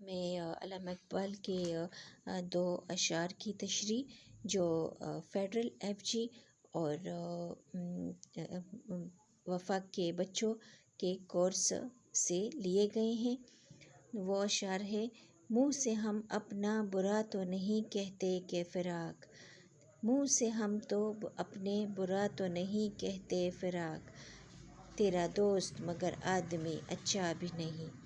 میں علامہ اقبال کے دو اشعار کی تشریح جو فیڈرل ایف جی اور وفاق کے بچوں کے کورس سے لیے گئے ہیں۔ وہ اشعار ہے: منہ سے ہم اپنا برا تو نہیں کہتے کہ فراق، منہ سے ہم تو اپنے برا تو نہیں کہتے فراق، تیرا دوست مگر آدمی اچھا بھی نہیں۔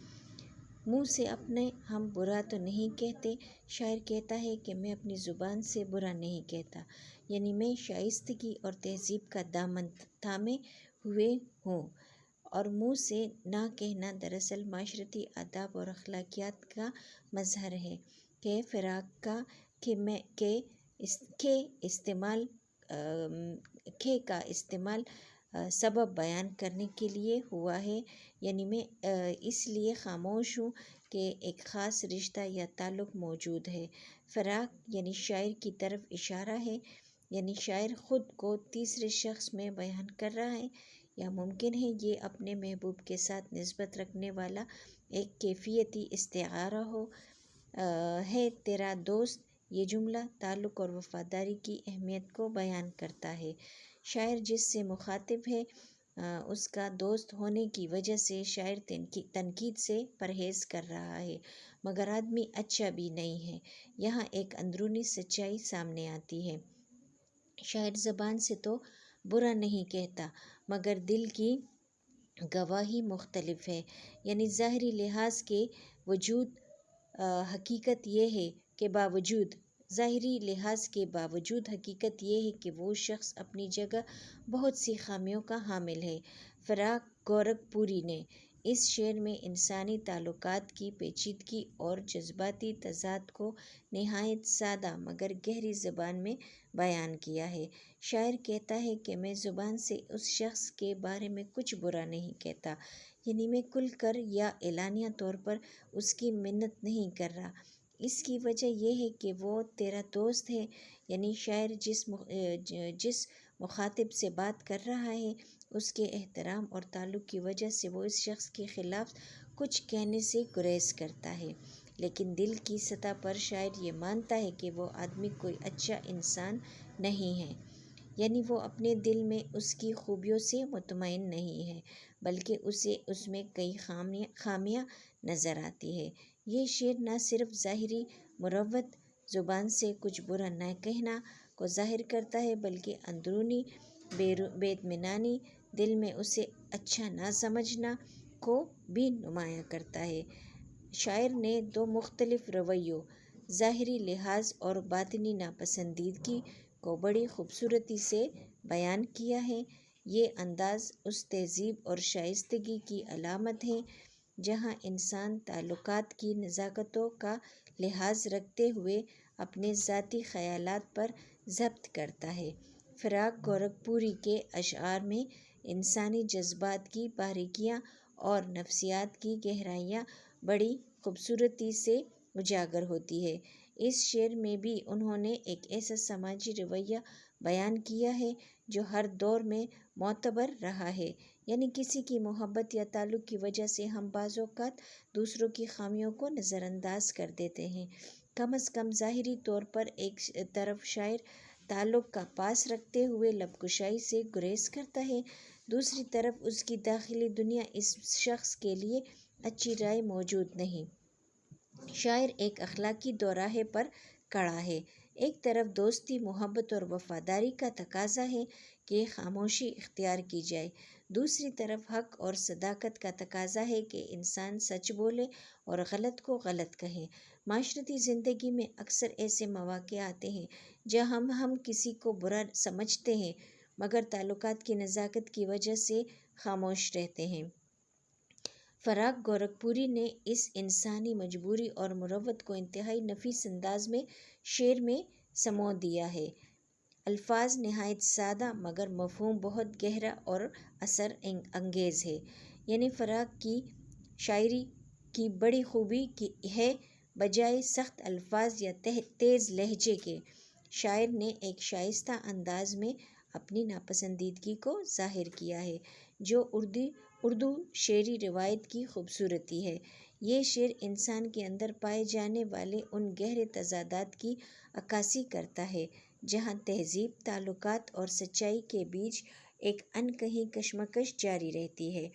منہ سے اپنے ہم برا تو نہیں کہتے، شاعر کہتا ہے کہ میں اپنی زبان سے برا نہیں کہتا، یعنی میں شائستگی اور تہذیب کا دامن تھامے ہوئے ہوں، اور منہ سے نہ کہنا دراصل معاشرتی آداب اور اخلاقیات کا مظہر ہے کہ فراق کا استعمال سبب بیان کرنے کے لیے ہوا ہے، یعنی میں اس لیے خاموش ہوں کہ ایک خاص رشتہ یا تعلق موجود ہے۔ فراق یعنی شاعر کی طرف اشارہ ہے، یعنی شاعر خود کو تیسرے شخص میں بیان کر رہا ہے، یا ممکن ہے یہ اپنے محبوب کے ساتھ نسبت رکھنے والا ایک کیفیتی استعارہ ہے۔ تیرا دوست، یہ جملہ تعلق اور وفاداری کی اہمیت کو بیان کرتا ہے۔ شاعر جس سے مخاطب ہے اس کا دوست ہونے کی وجہ سے شاعر تنقید سے پرہیز کر رہا ہے، مگر آدمی اچھا بھی نہیں ہے۔ یہاں ایک اندرونی سچائی سامنے آتی ہے۔ شاعر زبان سے تو برا نہیں کہتا، مگر دل کی گواہی مختلف ہے، یعنی ظاہری لحاظ کے باوجود حقیقت یہ ہے کہ وہ شخص اپنی جگہ بہت سی خامیوں کا حامل ہے۔ فراق گورکھپوری نے اس شعر میں انسانی تعلقات کی پیچیدگی اور جذباتی تضاد کو نہایت سادہ مگر گہری زبان میں بیان کیا ہے۔ شاعر کہتا ہے کہ میں زبان سے اس شخص کے بارے میں کچھ برا نہیں کہتا، یعنی میں کھل کر یا اعلانیہ طور پر اس کی منت نہیں کر رہا۔ اس کی وجہ یہ ہے کہ وہ تیرا دوست ہے، یعنی شاعر جس مخاطب سے بات کر رہا ہے اس کے احترام اور تعلق کی وجہ سے وہ اس شخص کے خلاف کچھ کہنے سے گریز کرتا ہے، لیکن دل کی سطح پر شاعر یہ مانتا ہے کہ وہ آدمی کوئی اچھا انسان نہیں ہے، یعنی وہ اپنے دل میں اس کی خوبیوں سے مطمئن نہیں ہے، بلکہ اسے اس میں کئی خامیاں نظر آتی ہیں۔ یہ شعر نہ صرف ظاہری مروت، زبان سے کچھ برا نہ کہنا کو ظاہر کرتا ہے، بلکہ اندرونی بے اطمینانی، دل میں اسے اچھا نہ سمجھنا کو بھی نمایاں کرتا ہے۔ شاعر نے دو مختلف رویوں، ظاہری لحاظ اور باطنی ناپسندیدگی کو بڑی خوبصورتی سے بیان کیا ہے۔ یہ انداز اس تہذیب اور شائستگی کی علامت ہے جہاں انسان تعلقات کی نزاکتوں کا لحاظ رکھتے ہوئے اپنے ذاتی خیالات پر ضبط کرتا ہے۔ فراق گورکھپوری کے اشعار میں انسانی جذبات کی باریکیاں اور نفسیات کی گہرائیاں بڑی خوبصورتی سے اجاگر ہوتی ہیں۔ اس شعر میں بھی انہوں نے ایک ایسا سماجی رویہ بیان کیا ہے جو ہر دور میں معتبر رہا ہے، یعنی کسی کی محبت یا تعلق کی وجہ سے ہم بعض اوقات دوسروں کی خامیوں کو نظر انداز کر دیتے ہیں۔ کم از کم ظاہری طور پر ایک طرف شاعر تعلق کا پاس رکھتے ہوئے لب کشائی سے گریز کرتا ہے، دوسری طرف اس کی داخلی دنیا اس شخص کے لیے اچھی رائے موجود نہیں۔ شاعر ایک اخلاقی دوراہے پر کھڑا ہے، ایک طرف دوستی، محبت اور وفاداری کا تقاضا ہے کہ خاموشی اختیار کی جائے، دوسری طرف حق اور صداقت کا تقاضا ہے کہ انسان سچ بولے اور غلط کو غلط کہے۔ معاشرتی زندگی میں اکثر ایسے مواقع آتے ہیں جہاں ہم کسی کو برا سمجھتے ہیں مگر تعلقات کی نزاکت کی وجہ سے خاموش رہتے ہیں۔ فراق گورکھپوری نے اس انسانی مجبوری اور مروت کو انتہائی نفیس انداز میں شعر میں سمو دیا ہے۔ الفاظ نہایت سادہ مگر مفہوم بہت گہرا اور اثر انگیز ہے، یعنی فراق کی شاعری کی بڑی خوبی ہے بجائے سخت الفاظ یا تیز لہجے کے، شاعر نے ایک شائستہ انداز میں اپنی ناپسندیدگی کو ظاہر کیا ہے، جو اردو شعری روایت کی خوبصورتی ہے۔ یہ شعر انسان کے اندر پائے جانے والے ان گہرے تضادات کی عکاسی کرتا ہے جہاں تہذیب، تعلقات اور سچائی کے بیچ ایک انکہی کشمکش جاری رہتی ہے۔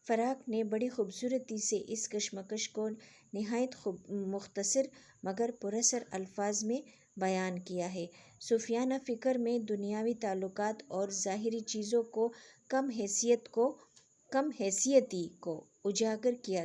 فراق نے بڑی خوبصورتی سے اس کشمکش کو نہایت مختصر مگر پراثر الفاظ میں بیان کیا ہے۔ صوفیانہ فکر میں دنیاوی تعلقات اور ظاہری چیزوں کو کم حیثیتی کو اجاگر کیا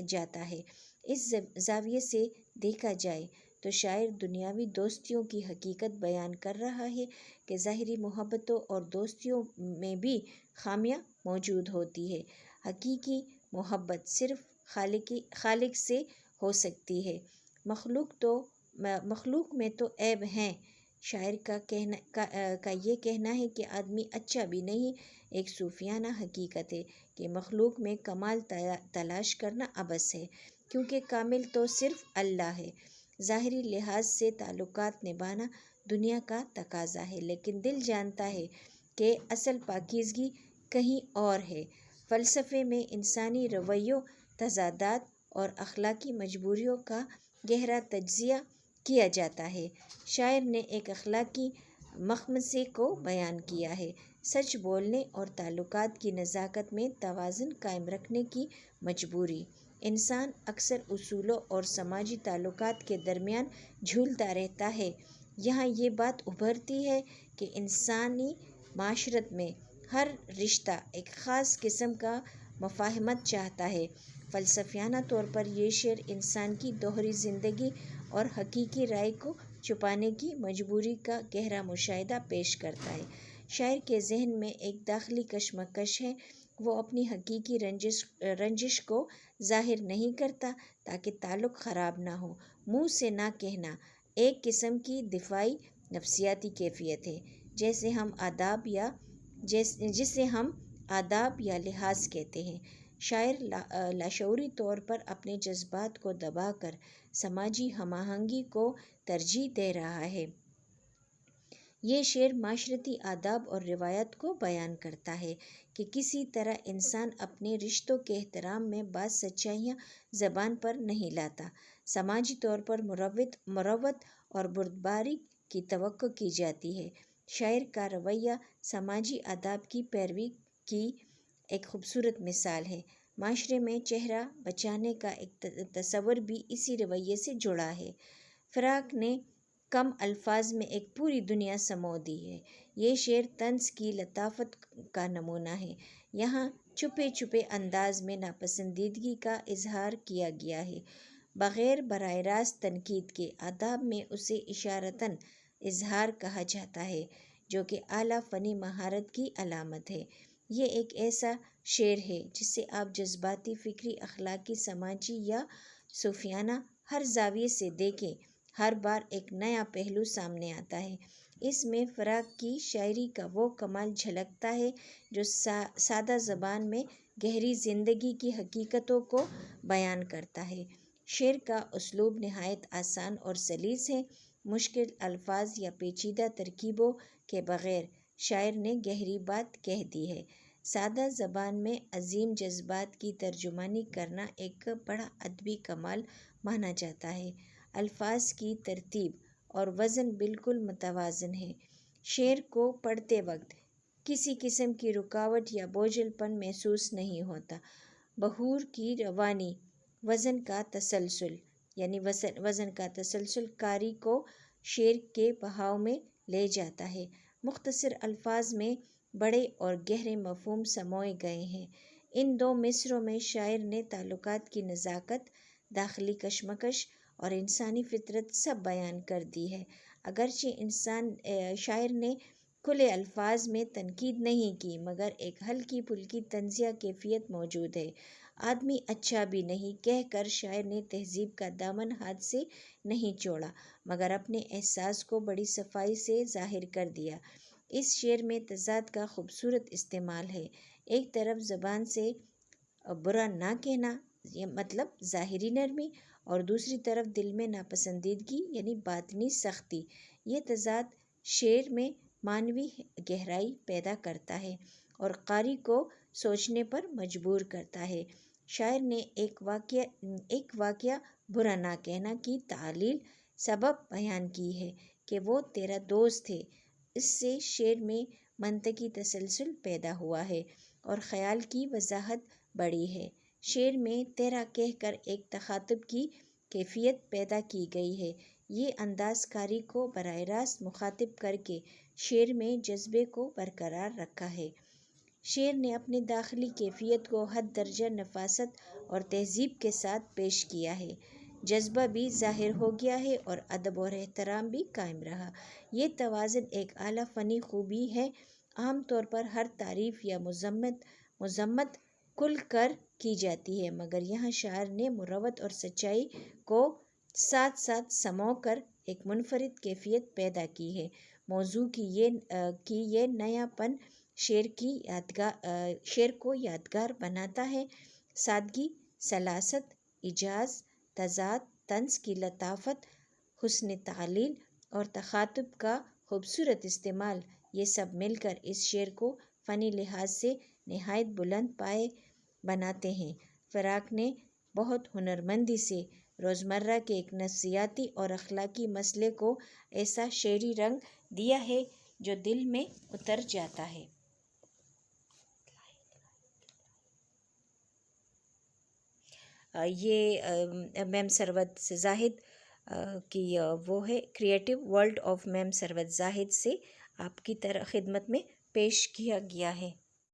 جاتا ہے۔ اس زاویے سے دیکھا جائے تو شاعر دنیاوی دوستیوں کی حقیقت بیان کر رہا ہے کہ ظاہری محبتوں اور دوستیوں میں بھی خامیاں موجود ہوتی ہیں۔ حقیقی محبت صرف خالق سے ہو سکتی ہے، مخلوق میں تو عیب ہیں۔ شاعر کا یہ کہنا ہے کہ آدمی اچھا بھی نہیں، ایک صوفیانہ حقیقت ہے کہ مخلوق میں کمال تلاش کرنا عبث ہے، کیونکہ کامل تو صرف اللہ ہے۔ ظاہری لحاظ سے تعلقات نبھانا دنیا کا تقاضا ہے، لیکن دل جانتا ہے کہ اصل پاکیزگی کہیں اور ہے۔ فلسفے میں انسانی رویوں، تضادات اور اخلاقی مجبوریوں کا گہرا تجزیہ کیا جاتا ہے۔ شاعر نے ایک اخلاقی مخمصے کو بیان کیا ہے، سچ بولنے اور تعلقات کی نزاکت میں توازن قائم رکھنے کی مجبوری۔ انسان اکثر اصولوں اور سماجی تعلقات کے درمیان جھولتا رہتا ہے۔ یہاں یہ بات ابھرتی ہے کہ انسانی معاشرت میں ہر رشتہ ایک خاص قسم کا مفاہمت چاہتا ہے۔ فلسفیانہ طور پر یہ شعر انسان کی دوہری زندگی اور حقیقی رائے کو چھپانے کی مجبوری کا گہرا مشاہدہ پیش کرتا ہے۔ شاعر کے ذہن میں ایک داخلی کشمکش ہے، وہ اپنی حقیقی رنجش کو ظاہر نہیں کرتا تاکہ تعلق خراب نہ ہو۔ منہ سے نہ کہنا ایک قسم کی دفاعی نفسیاتی کیفیت ہے، جسے ہم آداب یا لحاظ کہتے ہیں۔ شاعر لاشعوری طور پر اپنے جذبات کو دبا کر سماجی ہم آہنگی کو ترجیح دے رہا ہے۔ یہ شعر معاشرتی آداب اور روایات کو بیان کرتا ہے کہ کسی طرح انسان اپنے رشتوں کے احترام میں بعض سچائیاں زبان پر نہیں لاتا۔ سماجی طور پر مروت اور بردباری کی توقع کی جاتی ہے۔ شاعر کا رویہ سماجی آداب کی پیروی کی ایک خوبصورت مثال ہے۔ معاشرے میں چہرہ بچانے کا ایک تصور بھی اسی رویے سے جڑا ہے۔ فراق نے کم الفاظ میں ایک پوری دنیا سمو دی ہے۔ یہ شعر طنز کی لطافت کا نمونہ ہے۔ یہاں چھپے چھپے انداز میں ناپسندیدگی کا اظہار کیا گیا ہے، بغیر براہ راست تنقید کے۔ آداب میں اسے اشارتاً اظہار کہا جاتا ہے، جو کہ اعلیٰ فنی مہارت کی علامت ہے۔ یہ ایک ایسا شعر ہے جسے آپ جذباتی، فکری، اخلاقی، سماجی یا صوفیانہ ہر زاویے سے دیکھیں، ہر بار ایک نیا پہلو سامنے آتا ہے۔ اس میں فراق کی شاعری کا وہ کمال جھلکتا ہے جو سادہ زبان میں گہری زندگی کی حقیقتوں کو بیان کرتا ہے۔ شعر کا اسلوب نہایت آسان اور سلیس ہے۔ مشکل الفاظ یا پیچیدہ ترکیبوں کے بغیر شاعر نے گہری بات کہہ دی ہے۔ سادہ زبان میں عظیم جذبات کی ترجمانی کرنا ایک بڑا ادبی کمال مانا جاتا ہے۔ الفاظ کی ترتیب اور وزن بالکل متوازن ہے۔ شعر کو پڑھتے وقت کسی قسم کی رکاوٹ یا بوجھل پن محسوس نہیں ہوتا۔ بحور کی روانی، وزن کا تسلسل قاری کو شعر کے بہاؤ میں لے جاتا ہے۔ مختصر الفاظ میں بڑے اور گہرے مفہوم سموئے گئے ہیں۔ ان دو مصرعوں میں شاعر نے تعلقات کی نزاکت، داخلی کشمکش اور انسانی فطرت سب بیان کر دی ہے۔ اگرچہ شاعر نے کھلے الفاظ میں تنقید نہیں کی، مگر ایک ہلکی پھلکی طنزیہ کیفیت موجود ہے۔ آدمی اچھا بھی نہیں کہہ کر شاعر نے تہذیب کا دامن ہاتھ سے نہیں چھوڑا، مگر اپنے احساس کو بڑی صفائی سے ظاہر کر دیا۔ اس شعر میں تضاد کا خوبصورت استعمال ہے۔ ایک طرف زبان سے برا نہ کہنا مطلب ظاہری نرمی، اور دوسری طرف دل میں ناپسندیدگی یعنی باطنی سختی۔ یہ تضاد شعر میں معنوی گہرائی پیدا کرتا ہے اور قاری کو سوچنے پر مجبور کرتا ہے۔ شاعر نے ایک واقعہ برا نہ کہنا کی تعلیل سبب بیان کی ہے کہ وہ تیرا دوست ہے۔ اس سے شعر میں منطقی تسلسل پیدا ہوا ہے اور خیال کی وضاحت بڑھی ہے۔ شعر میں تیرا کہہ کر ایک تخاطب کی کیفیت پیدا کی گئی ہے۔ یہ انداز کاری کو براہ راست مخاطب کر کے شعر میں جذبے کو برقرار رکھا ہے۔ شعر نے اپنی داخلی کیفیت کو حد درجہ نفاست اور تہذیب کے ساتھ پیش کیا ہے۔ جذبہ بھی ظاہر ہو گیا ہے اور ادب اور احترام بھی قائم رہا۔ یہ توازن ایک اعلیٰ فنی خوبی ہے۔ عام طور پر ہر تعریف یا مذمت کھل کر کی جاتی ہے، مگر یہاں شاعر نے مروت اور سچائی کو ساتھ ساتھ سمو کر ایک منفرد کیفیت پیدا کی ہے۔ موضوع کی یہ نیا پن شعر کو یادگار بناتا ہے۔ سادگی، سلاست، ایجاز، تضاد، طنز کی لطافت، حسن تعلیل اور تخاطب کا خوبصورت استعمال، یہ سب مل کر اس شعر کو فنی لحاظ سے نہایت بلند پائے بناتے ہیں۔ فراق نے بہت ہنرمندی سے روزمرہ کے ایک نفسیاتی اور اخلاقی مسئلے کو ایسا شعری رنگ دیا ہے جو دل میں اتر جاتا ہے۔ یہ میم ثروت زاہد کی وہ ہے کریٹو ورلڈ آف میم ثروت زاہد سے آپ کی خدمت میں پیش کیا گیا ہے۔